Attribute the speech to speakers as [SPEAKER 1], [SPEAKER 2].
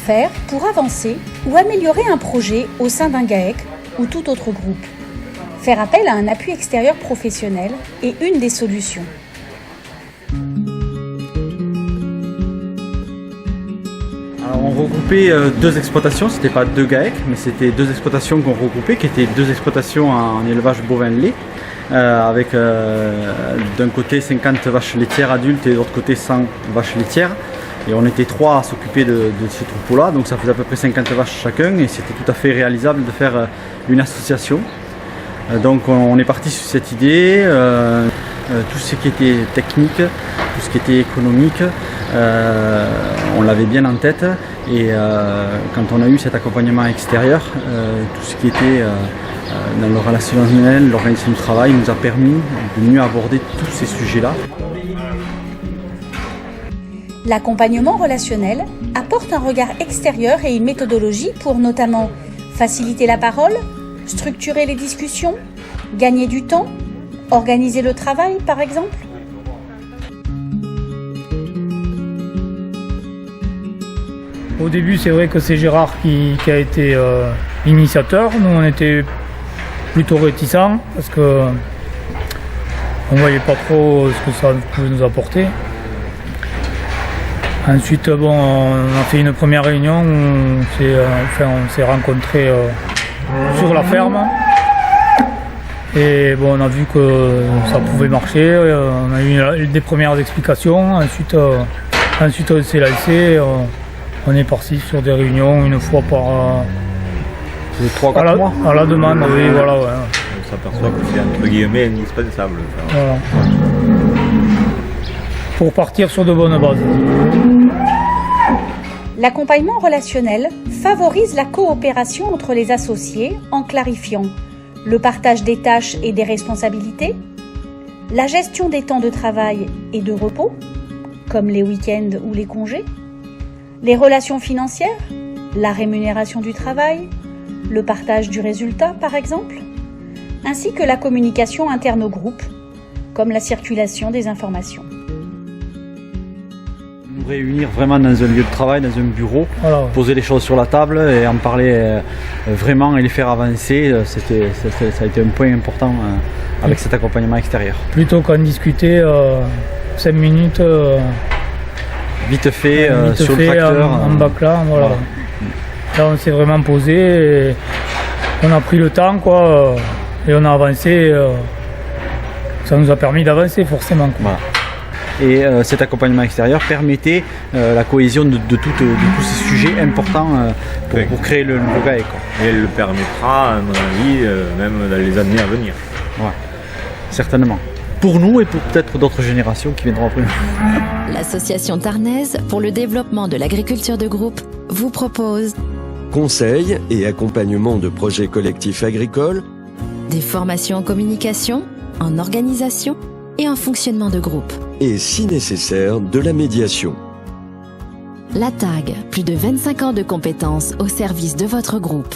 [SPEAKER 1] faire pour avancer ou améliorer un projet au sein d'un GAEC ou tout autre groupe. Faire appel à un appui extérieur professionnel est une des solutions.
[SPEAKER 2] Alors on regroupait deux exploitations, c'était pas deux GAEC, mais c'était deux exploitations qu'on regroupait, qui étaient deux exploitations en élevage bovin-lait, avec d'un côté 50 vaches laitières adultes et de l'autre côté 100 vaches laitières. Et on était trois à s'occuper de ce troupeau-là, donc ça faisait à peu près 50 vaches chacun, et c'était tout à fait réalisable de faire une association. Donc on est parti sur cette idée, tout ce qui était technique, tout ce qui était économique, on l'avait bien en tête, et quand on a eu cet accompagnement extérieur, tout ce qui était dans le relationnel, l'organisation du travail nous a permis de mieux aborder tous ces sujets-là.
[SPEAKER 1] L'accompagnement relationnel apporte un regard extérieur et une méthodologie pour notamment faciliter la parole, structurer les discussions, gagner du temps, organiser le travail par exemple.
[SPEAKER 3] Au début, c'est vrai que c'est Gérard qui a été l'initiateur. Nous, on était plutôt réticents parce que on voyait pas trop ce que ça pouvait nous apporter. Ensuite, on a fait une première réunion où on s'est rencontrés sur la ferme. Et on a vu que ça pouvait marcher. On a eu des premières explications. Ensuite on s'est laissé. On est parti sur des réunions une fois par
[SPEAKER 2] 3-4 mois.
[SPEAKER 3] À la demande, oui, voilà. Ouais.
[SPEAKER 4] On s'aperçoit que c'est entre guillemets indispensable.
[SPEAKER 3] Voilà. Pour partir sur de bonnes bases.
[SPEAKER 1] L'accompagnement relationnel favorise la coopération entre les associés en clarifiant le partage des tâches et des responsabilités, la gestion des temps de travail et de repos, comme les week-ends ou les congés, les relations financières, la rémunération du travail, le partage du résultat par exemple, ainsi que la communication interne au groupe, comme la circulation des informations.
[SPEAKER 2] Nous réunir vraiment dans un lieu de travail, dans un bureau,
[SPEAKER 3] voilà.
[SPEAKER 2] Poser les choses sur la table et en parler vraiment et les faire avancer, ça a été un point important avec cet accompagnement extérieur.
[SPEAKER 3] Plutôt qu'en discuter 5 minutes
[SPEAKER 2] vite fait sur le tracteur.
[SPEAKER 3] En bac-là, voilà. Là on s'est vraiment posé, et on a pris le temps et on a avancé. Ça nous a permis d'avancer forcément.
[SPEAKER 2] Voilà. Et cet accompagnement extérieur permettait la cohésion de tous ces sujets importants pour créer le GAEC.
[SPEAKER 4] Et elle le permettra, à mon avis, même dans les années à venir.
[SPEAKER 2] Ouais, certainement. Pour nous et pour peut-être d'autres générations qui viendront après nous.
[SPEAKER 5] L'Association tarnaise pour le développement de l'agriculture de groupe vous propose
[SPEAKER 6] conseils et accompagnement de projets collectifs agricoles,
[SPEAKER 5] des formations en communication, en organisation et en fonctionnement de groupe.
[SPEAKER 6] Et si nécessaire, de la médiation.
[SPEAKER 5] La TAG, plus de 25 ans de compétences au service de votre groupe.